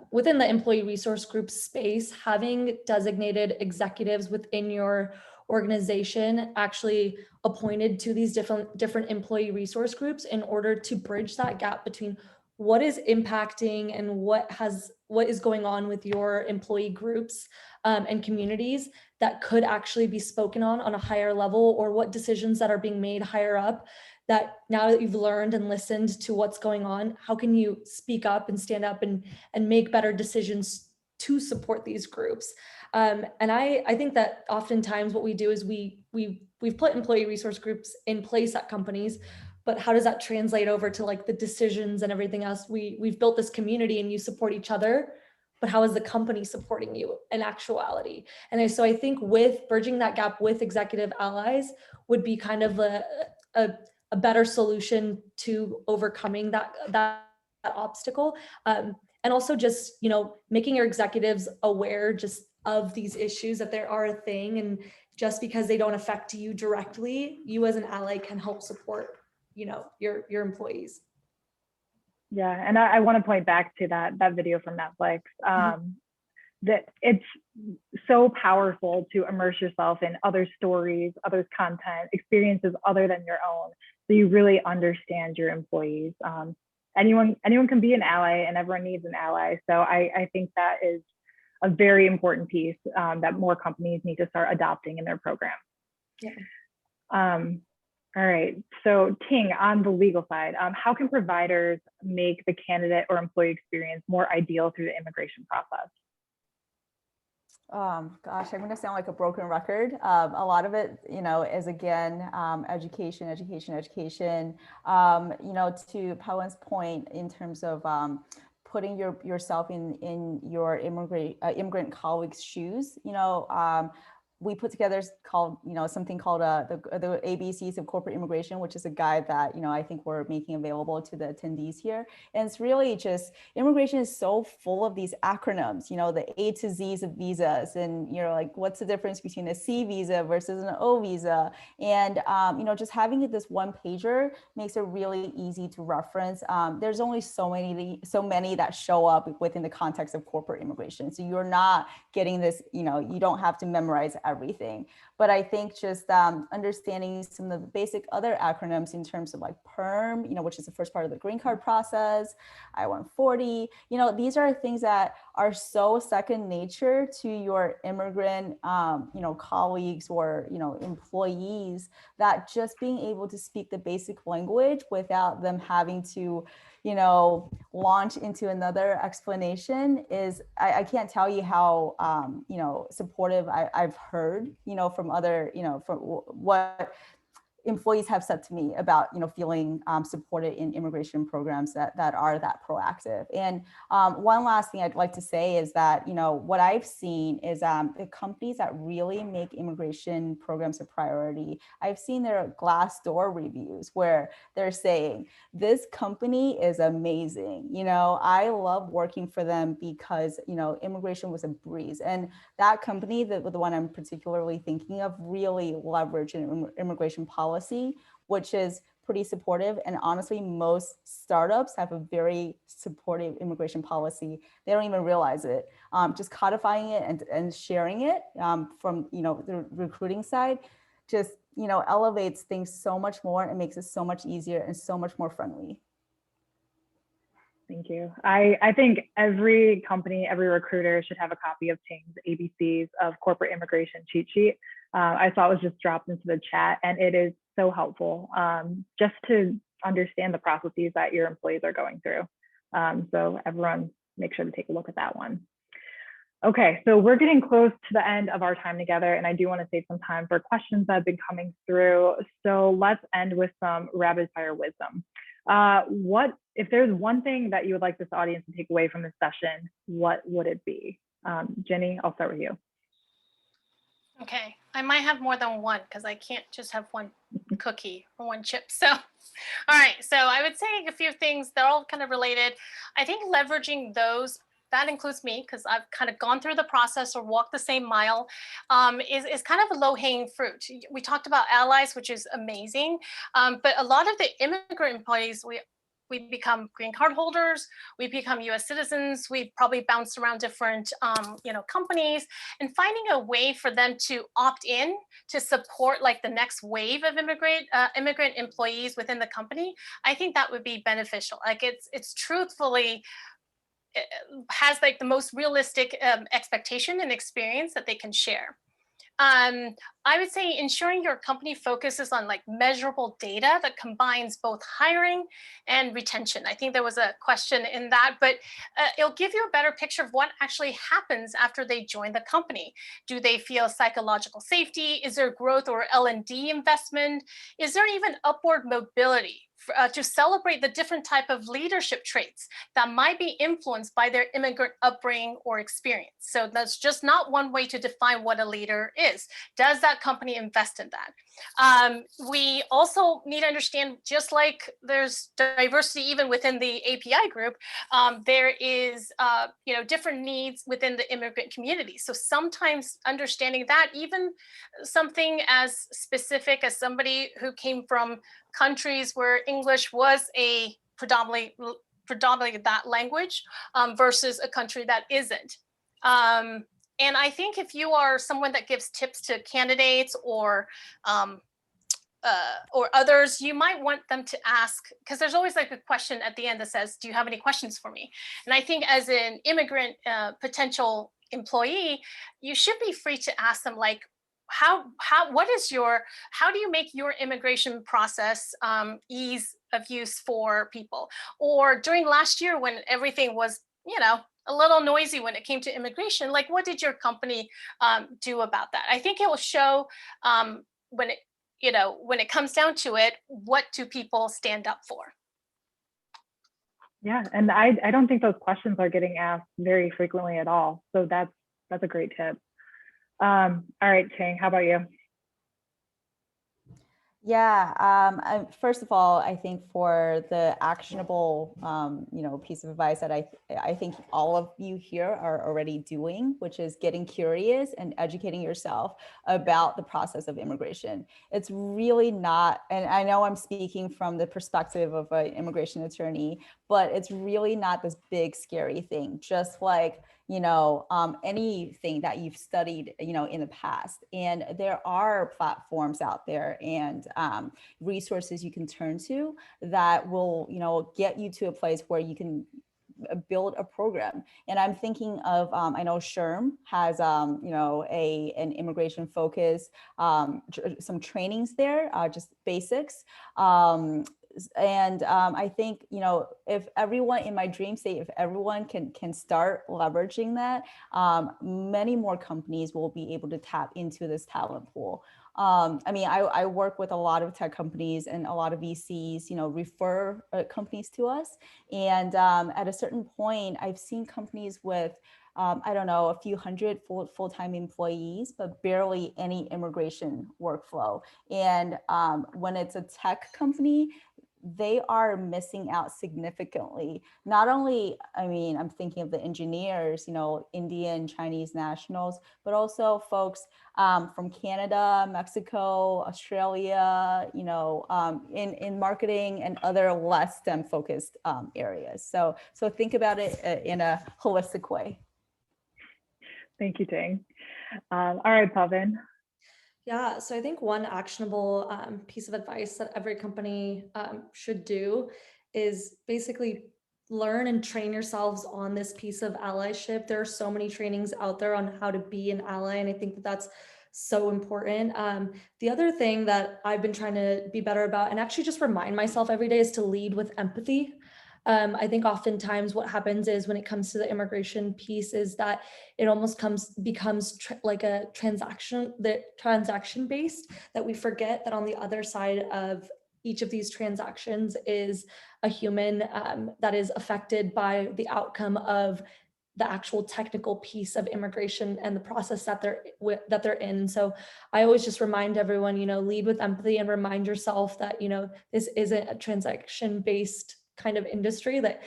S5: within the employee resource group space, having designated executives within your organization actually appointed to these different employee resource groups in order to bridge that gap between what is impacting and what is going on with your employee groups and communities that could actually be spoken on a higher level, or what decisions that are being made higher up that now that you've learned and listened to what's going on, how can you speak up and stand up and make better decisions to support these groups? And I think that oftentimes what we do is we've put employee resource groups in place at companies, but how does that translate over to like the decisions and everything else? We've built this community and you support each other, but how is the company supporting you in actuality? And so I think with bridging that gap with executive allies would be kind of a better solution to overcoming that obstacle. And also just, making your executives aware just of these issues, that there are a thing, and just because they don't affect you directly, you as an ally can help support, your employees.
S2: Yeah, and I want to point back to that video from Netflix. That it's so powerful to immerse yourself in other stories, others' content, experiences other than your own, so you really understand your employees. Anyone can be an ally, and everyone needs an ally. So I think that is a very important piece that more companies need to start adopting in their program.
S5: Yeah.
S2: All right, so Ting, on the legal side, how can providers make the candidate or employee experience more ideal through the immigration process?
S3: Gosh, I'm going to sound like a broken record. A lot of it, is again, education. To Pawan's point in terms of putting yourself in your immigrant colleagues' shoes. We put together something called the ABCs of corporate immigration, which is a guide that, I think we're making available to the attendees here. And it's really just, immigration is so full of these acronyms, the A to Z's of visas, and like, what's the difference between a C visa versus an O visa? And, just having this one pager makes it really easy to reference. There's only so many that show up within the context of corporate immigration. So you're not getting this, you don't have to memorize everything. But I think just understanding some of the basic other acronyms in terms of like PERM, which is the first part of the green card process, I-140, these are things that are so second nature to your immigrant, colleagues or, employees, that just being able to speak the basic language without them having to, launch into another explanation is, I can't tell you how, supportive I've heard, from other, from what employees have said to me about, feeling supported in immigration programs that are that proactive. And one last thing I'd like to say is that, what I've seen is the companies that really make immigration programs a priority, I've seen their Glassdoor reviews where they're saying, this company is amazing. I love working for them because, immigration was a breeze. And that company, the one I'm particularly thinking of, really leveraged an immigration policy, which is pretty supportive. And honestly, most startups have a very supportive immigration policy. They don't even realize it. Just codifying it and sharing it from the recruiting side just elevates things so much more and makes it so much easier and so much more friendly.
S2: Thank you. I think every company, every recruiter should have a copy of Ting's ABCs of corporate immigration cheat sheet. I saw it was just dropped into the chat, and it is so helpful just to understand the processes that your employees are going through. So everyone make sure to take a look at that one. Okay, so we're getting close to the end of our time together, and I do want to save some time for questions that have been coming through. So let's end with some rapid fire wisdom. If there's one thing that you would like this audience to take away from this session, what would it be? Jenny, I'll start with you.
S4: Okay, I might have more than one because I can't just have one cookie or one chip. So, all right. So I would say a few things. They're all kind of related. I think leveraging those, that includes me because I've kind of gone through the process or walked the same mile, is kind of a low-hanging fruit. We talked about allies, which is amazing. But a lot of the immigrant employees, we become green card holders, we become US citizens, we probably bounce around different companies, and finding a way for them to opt in to support like the next wave of immigrant employees within the company, I think that would be beneficial. Like it's truthfully, it has like the most realistic expectation and experience that they can share. I would say ensuring your company focuses on like measurable data that combines both hiring and retention. I think there was a question in that, but it'll give you a better picture of what actually happens after they join the company. Do they feel psychological safety? Is there growth or L&D investment? Is there even upward mobility? To celebrate the different type of leadership traits that might be influenced by their immigrant upbringing or experience. So that's just not one way to define what a leader is. Does that company invest in that? We also need to understand, just like there's diversity even within the API group, there is different needs within the immigrant community. So sometimes understanding that, even something as specific as somebody who came from countries where English was a predominantly that language versus a country that isn't. And I think if you are someone that gives tips to candidates or others, you might want them to ask, because there's always like a question at the end that says, do you have any questions for me? And I think as an immigrant potential employee, you should be free to ask them, like, how do you make your immigration process ease of use for people? Or during last year when everything was, a little noisy when it came to immigration, like what did your company do about that? I think it will show when it comes down to it, what do people stand up for?
S2: Yeah, and I don't think those questions are getting asked very frequently at all. So that's a great tip. All right, Ting, how about you?
S3: Yeah, first of all, I think for the actionable, piece of advice that I think all of you here are already doing, which is getting curious and educating yourself about the process of immigration. It's really not, and I know I'm speaking from the perspective of an immigration attorney, but it's really not this big scary thing, just like anything that you've studied, in the past. And there are platforms out there and resources you can turn to that will, get you to a place where you can build a program. And I'm thinking of, I know SHRM has, an immigration focus, some trainings there, just basics. And I think, if everyone in my dream state, if everyone can start leveraging that, many more companies will be able to tap into this talent pool. I work with a lot of tech companies and a lot of VCs, refer companies to us. And at a certain point, I've seen companies with a few hundred full-time employees, but barely any immigration workflow. And when it's a tech company, they are missing out significantly. Not only, I'm thinking of the engineers, Indian, Chinese nationals, but also folks from Canada, Mexico, Australia, in marketing and other less STEM focused areas. So think about it in a holistic way.
S2: Thank you, Ting. All right, Pavan.
S5: Yeah, so I think one actionable piece of advice that every company should do is basically learn and train yourselves on this piece of allyship. There are so many trainings out there on how to be an ally, and I think that that's so important. The other thing that I've been trying to be better about, and actually just remind myself every day, is to lead with empathy. I think oftentimes what happens is when it comes to the immigration piece is that it almost becomes like a transaction based, that we forget that on the other side of each of these transactions is a human that is affected by the outcome of the actual technical piece of immigration and the process that they're in. So I always just remind everyone, lead with empathy, and remind yourself that, this isn't a transaction based kind of industry, that,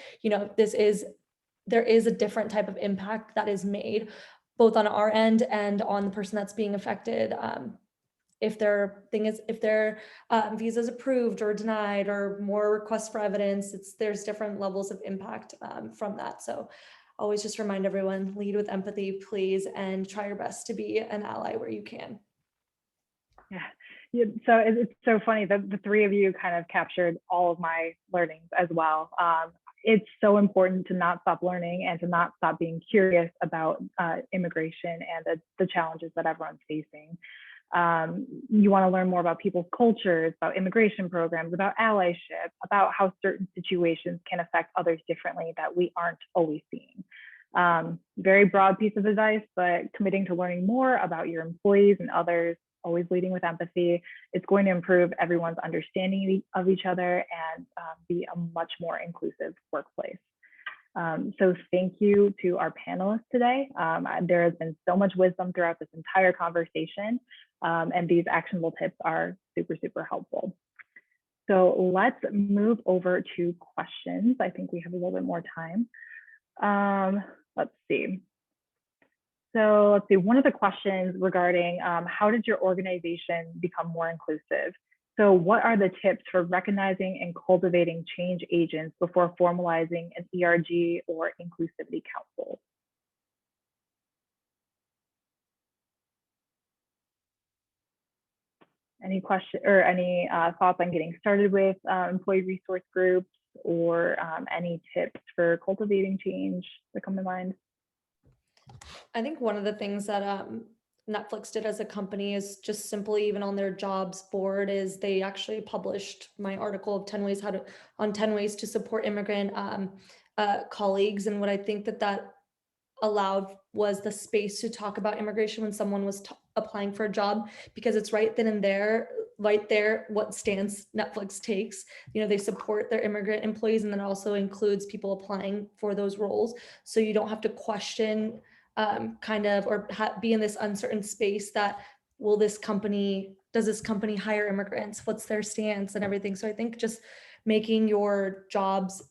S5: there is a different type of impact that is made both on our end and on the person that's being affected. If their visa is approved or denied, or more requests for evidence, there's different levels of impact from that. So always just remind everyone, lead with empathy, please, and try your best to be an ally where you can.
S2: Yeah. So it's so funny that the three of you kind of captured all of my learnings as well. It's so important to not stop learning and to not stop being curious about immigration and the challenges that everyone's facing. You want to learn more about people's cultures, about immigration programs, about allyship, about how certain situations can affect others differently that we aren't always seeing. Very broad piece of advice, but committing to learning more about your employees and others, always leading with empathy, it's going to improve everyone's understanding of each other and be a much more inclusive workplace. So thank you to our panelists today. There has been so much wisdom throughout this entire conversation, and these actionable tips are super, super helpful. So let's move over to questions. I think we have a little bit more time. Let's see. So let's see, one of the questions regarding how did your organization become more inclusive? So what are the tips for recognizing and cultivating change agents before formalizing an ERG or inclusivity council? Any question or any thoughts on getting started with employee resource groups, or any tips for cultivating change that come to mind?
S5: I think one of the things that Netflix did as a company is just simply, even on their jobs board, is they actually published my article of 10 ways to support immigrant colleagues. And what I think that allowed was the space to talk about immigration when someone was applying for a job, because it's right then and there what stance Netflix takes. They support their immigrant employees, and then it also includes people applying for those roles. So you don't have to question be in this uncertain space that, does this company hire immigrants? What's their stance and everything? So I think just making your jobs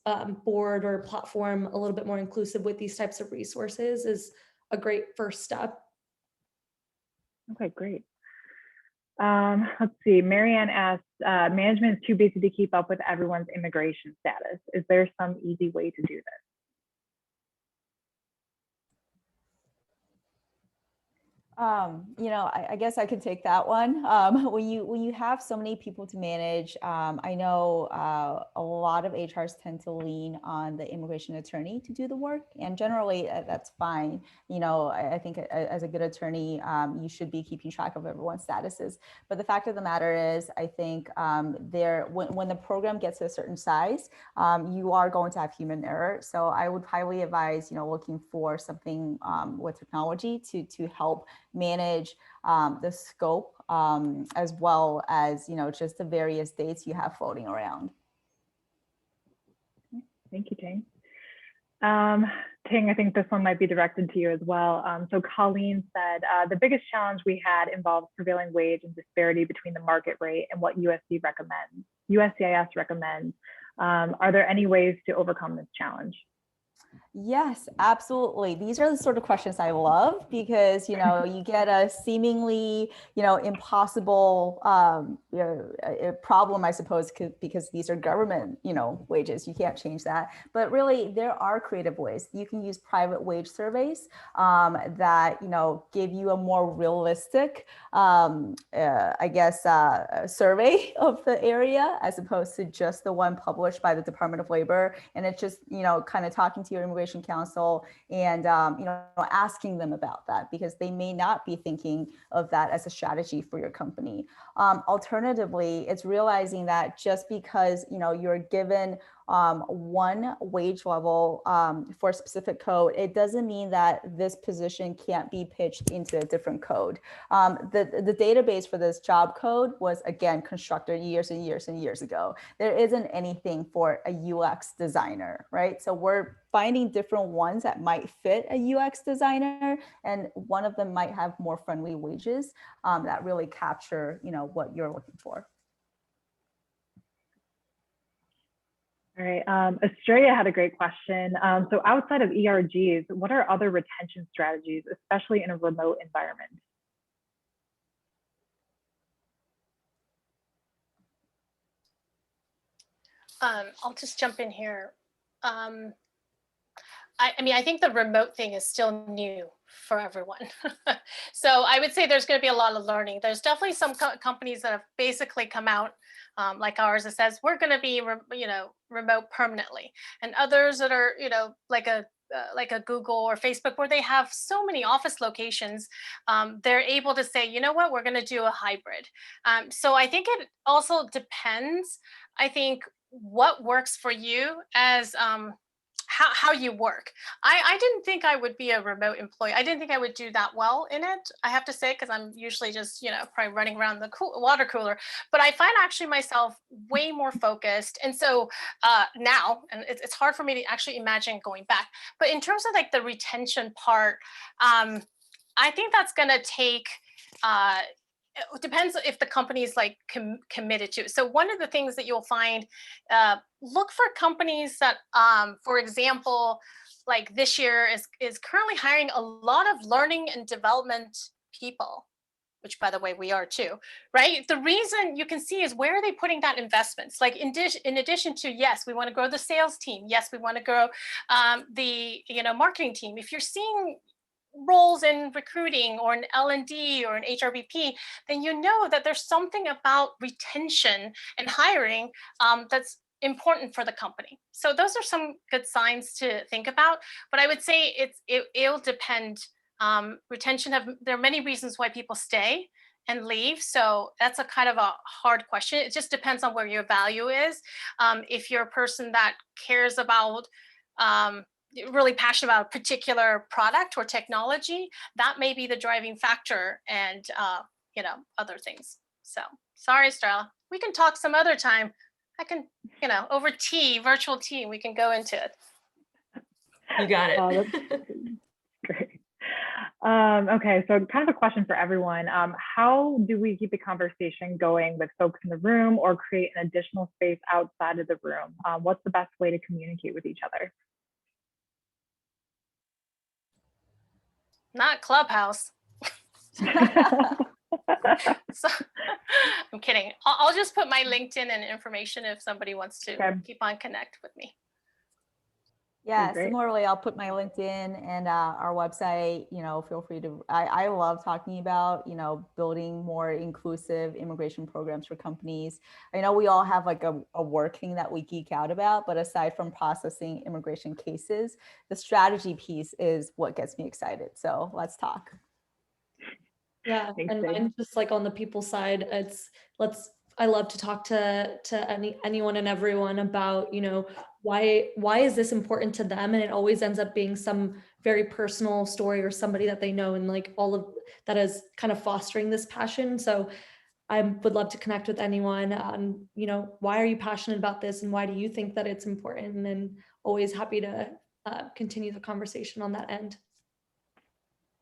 S5: board or platform a little bit more inclusive with these types of resources is a great first step.
S2: Okay, great. Let's see, Marianne asked, management is too busy to keep up with everyone's immigration status. Is there some easy way to do this?
S3: I guess I could take that one. When you have so many people to manage, I know a lot of HRs tend to lean on the immigration attorney to do the work, and generally that's fine. I think as a good attorney, you should be keeping track of everyone's statuses. But the fact of the matter is, I think when the program gets to a certain size, you are going to have human error. So I would highly advise, looking for something with technology to help manage the scope, as well as just the various dates you have floating around.
S2: Thank you, Ting. Ting, I think this one might be directed to you as well. So Colleen said, the biggest challenge we had involves prevailing wage and disparity between the market rate and what USCIS recommends. Are there any ways to overcome this challenge?
S3: Yes, absolutely. These are the sort of questions I love because, you get a seemingly, impossible a problem, I suppose, because these are government, wages. You can't change that. But really, there are creative ways. You can use private wage surveys that, give you a more realistic, survey of the area as opposed to just the one published by the Department of Labor. And it's just, kind of talking to your immigration counsel and asking them about that because they may not be thinking of that as a strategy for your company. Alternatively, it's realizing that just because you're given one wage level for a specific code, it doesn't mean that this position can't be pitched into a different code. The database for this job code was, again, constructed years and years and years ago. There isn't anything for a UX designer, right? So we're finding different ones that might fit a UX designer, and one of them might have more friendly wages that really capture, what you're looking for.
S2: All right, Australia had a great question. So outside of ERGs, what are other retention strategies, especially in a remote environment?
S4: I'll just jump in here. I think the remote thing is still new for everyone. So I would say there's going to be a lot of learning. There's definitely some companies that have basically come out like ours that says we're going to be, remote permanently, and others that are, like a Google or Facebook where they have so many office locations, they're able to say, you know what, we're going to do a hybrid. So I think it also depends, I think, what works for you as how you work. I didn't think I would be a remote employee. I didn't think I would do that well in it, I have to say, because I'm usually just, probably running around the water cooler. But I find actually myself way more focused. And so now, and it's hard for me to actually imagine going back. But in terms of like the retention part, I think that's going to take it depends if the company is like committed to it. So one of the things that you'll find, look for companies that, for example, like this year is currently hiring a lot of learning and development people, which by the way, we are too, right? The reason you can see is where are they putting that investments? Like in addition to, yes, we want to grow the sales team. Yes, we want to grow the marketing team. If you're seeing roles in recruiting or an L&D or an HRBP, then you know that there's something about retention and hiring that's important for the company. So those are some good signs to think about. But I would say it'll depend. Retention there are many reasons why people stay and leave. So that's a kind of a hard question. It just depends on where your value is. If you're a person that cares about really passionate about a particular product or technology, that may be the driving factor, and other things. So sorry, Estrella, we can talk some other time. I can, over tea, virtual tea, we can go into it.
S3: You got it.
S2: Oh, that's great. Okay, so kind of a question for everyone. How do we keep the conversation going with folks in the room or create an additional space outside of the room? What's the best way to communicate with each other?
S4: Not Clubhouse. So, I'm kidding. I'll just put my LinkedIn and information if somebody wants to keep on connect with me.
S3: Yeah, similarly, I'll put my LinkedIn and our website, feel free to, I love talking about, building more inclusive immigration programs for companies. I know we all have like a working that we geek out about, but aside from processing immigration cases, the strategy piece is what gets me excited. So let's talk.
S5: Yeah, and mine just like on the people side, I love to talk to anyone and everyone about, why is this important to them? And it always ends up being some very personal story or somebody that they know, and like all of that is kind of fostering this passion. So I would love to connect with anyone on, why are you passionate about this and why do you think that it's important? And always happy to continue the conversation on that end.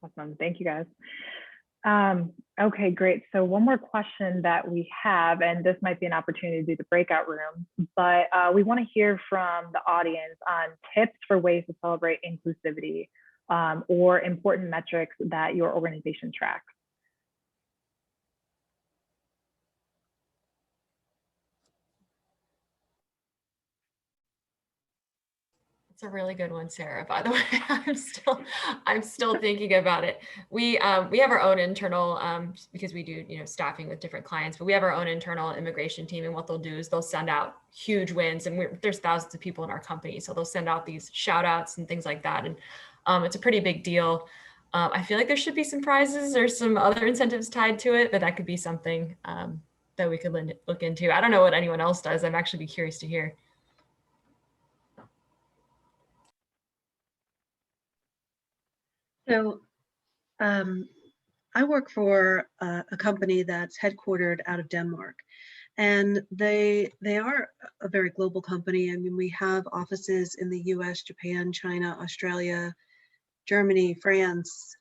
S2: Awesome, thank you guys. Okay, great. So one more question that we have, and this might be an opportunity to do the breakout room, but we want to hear from the audience on tips for ways to celebrate inclusivity or important metrics that your organization tracks.
S6: It's a really good one, Sarah, by the way. I'm still thinking about it. We have our own internal because we do, staffing with different clients, but we have our own internal immigration team, and what they'll do is they'll send out huge wins, and there's thousands of people in our company, so they'll send out these shout outs and things like that, and it's a pretty big deal. I feel like there should be some prizes or some other incentives tied to it, but that could be something that we could look into. I don't know what anyone else does. I'm actually be curious to hear.
S7: So I work for a company that's headquartered out of Denmark, and they are a very global company. I mean, we have offices in the US, Japan, China, Australia, Germany, France,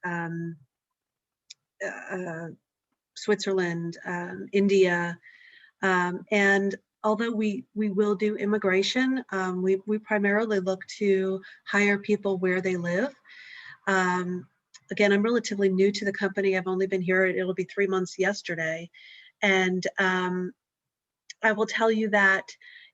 S7: Switzerland, India, and although we will do immigration, we primarily look to hire people where they live. Again, I'm relatively new to the company. I've only been here, it'll be 3 months yesterday. And I will tell you that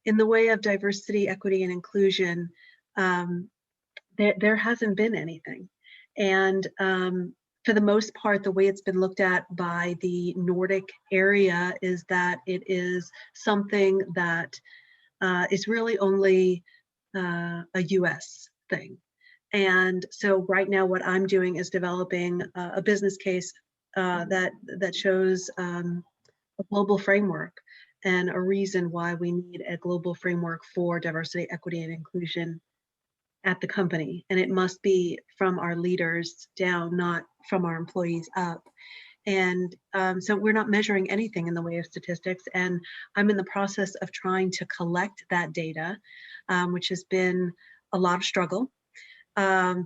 S7: in the way of diversity, equity, and inclusion, there hasn't been anything. And for the most part, the way it's been looked at by the Nordic area is that it is something that is really only a US thing. And so right now what I'm doing is developing a business case that shows a global framework and a reason why we need a global framework for diversity, equity, and inclusion at the company. And it must be from our leaders down, not from our employees up. And so we're not measuring anything in the way of statistics. And I'm in the process of trying to collect that data, which has been a lot of struggle.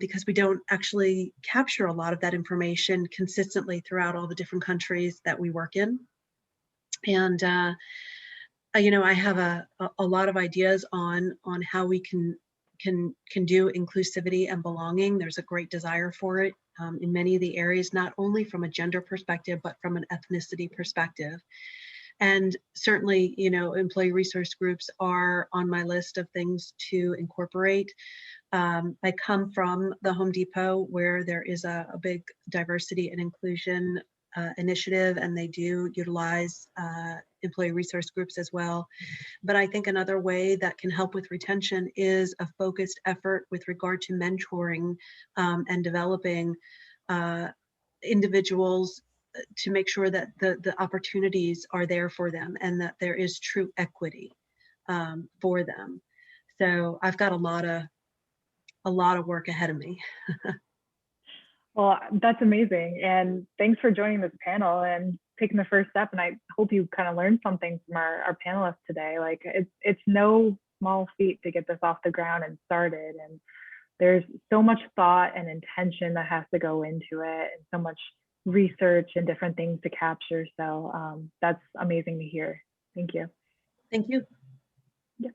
S7: Because we don't actually capture a lot of that information consistently throughout all the different countries that we work in. And I have a lot of ideas on how we can do inclusivity and belonging. There's a great desire for it in many of the areas, not only from a gender perspective, but from an ethnicity perspective. And certainly, employee resource groups are on my list of things to incorporate. I come from the Home Depot, where there is a big diversity and inclusion initiative, and they do utilize employee resource groups as well. But I think another way that can help with retention is a focused effort with regard to mentoring and developing individuals to make sure that the opportunities are there for them and that there is true equity for them. So I've got a lot of work ahead of me.
S2: Well, that's amazing. And thanks for joining this panel and taking the first step. And I hope you kind of learned something from our panelists today. Like it's no small feat to get this off the ground and started. And there's so much thought and intention that has to go into it, and so much research and different things to capture. So that's amazing to hear. Thank you.
S7: Thank you.
S2: Yeah.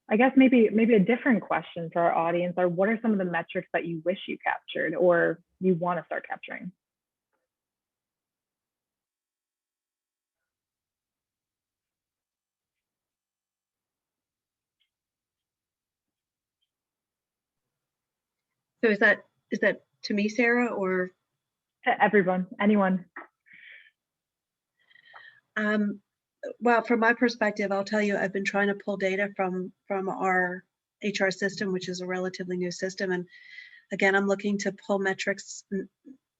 S2: I guess maybe a different question for our audience are, what are some of the metrics that you wish you captured or you want to start capturing?
S7: So is that to me, Sarah, or
S2: To everyone, anyone?
S7: Well, from my perspective, I'll tell you, I've been trying to pull data from our HR system, which is a relatively new system. And again, I'm looking to pull metrics.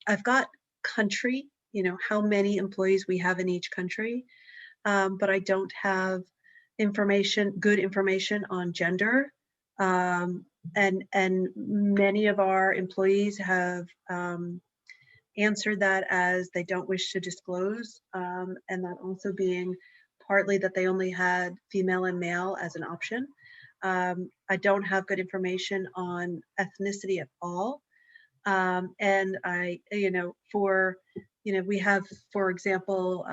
S7: I've got country, how many employees we have in each country, but I don't have good information on gender. And many of our employees have answered that as they don't wish to disclose, and that also being partly that they only had female and male as an option. I don't have good information on ethnicity at all. And we have, for example,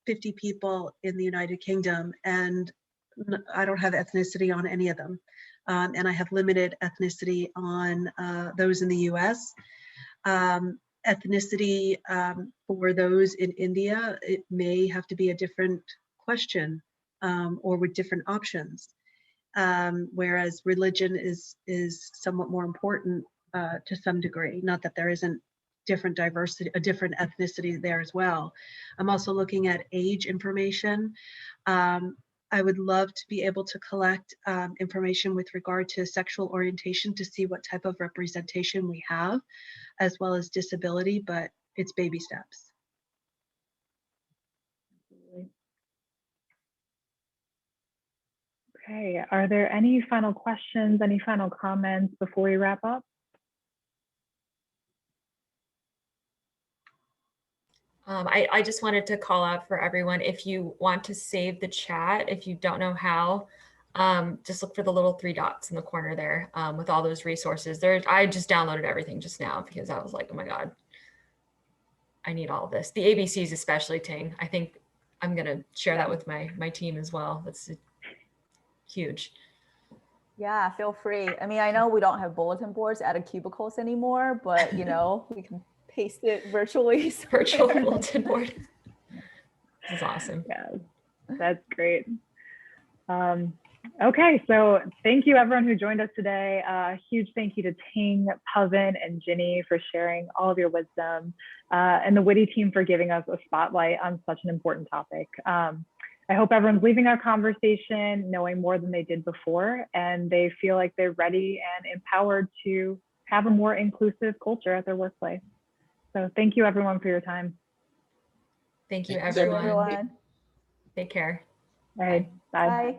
S7: 50 people in the United Kingdom, and I don't have ethnicity on any of them. And I have limited ethnicity on those in the US. Ethnicity for those in India, it may have to be a different question or with different options. Whereas religion is somewhat more important to some degree. Not that there isn't different diversity, a different ethnicity there as well. I'm also looking at age information. I would love to be able to collect information with regard to sexual orientation to see what type of representation we have, as well as disability, but it's baby steps.
S2: Okay, are there any final questions, any final comments before we wrap up?
S6: I just wanted to call out for everyone, if you want to save the chat, if you don't know how, just look for the little 3 dots in the corner there with all those resources. I just downloaded everything just now because I was like, oh my God, I need all of this. The ABCs especially, Ting. I think I'm going to share that with my team as well. That's huge.
S3: Yeah, feel free. I mean, I know we don't have bulletin boards out of cubicles anymore, but you know, we can paste it virtually.
S6: Virtual bulletin board. This is awesome.
S2: Yeah, that's great. Okay, so thank you everyone who joined us today. A huge thank you to Ting, Pavan, and Ginny for sharing all of your wisdom, and the WITI team for giving us a spotlight on such an important topic. I hope everyone's leaving our conversation knowing more than they did before, and they feel like they're ready and empowered to have a more inclusive culture at their workplace. So thank you everyone for your time.
S6: Thank you,
S3: Thank you,
S6: everyone.
S3: everyone.
S6: Take care.
S2: All right, bye.
S3: Bye.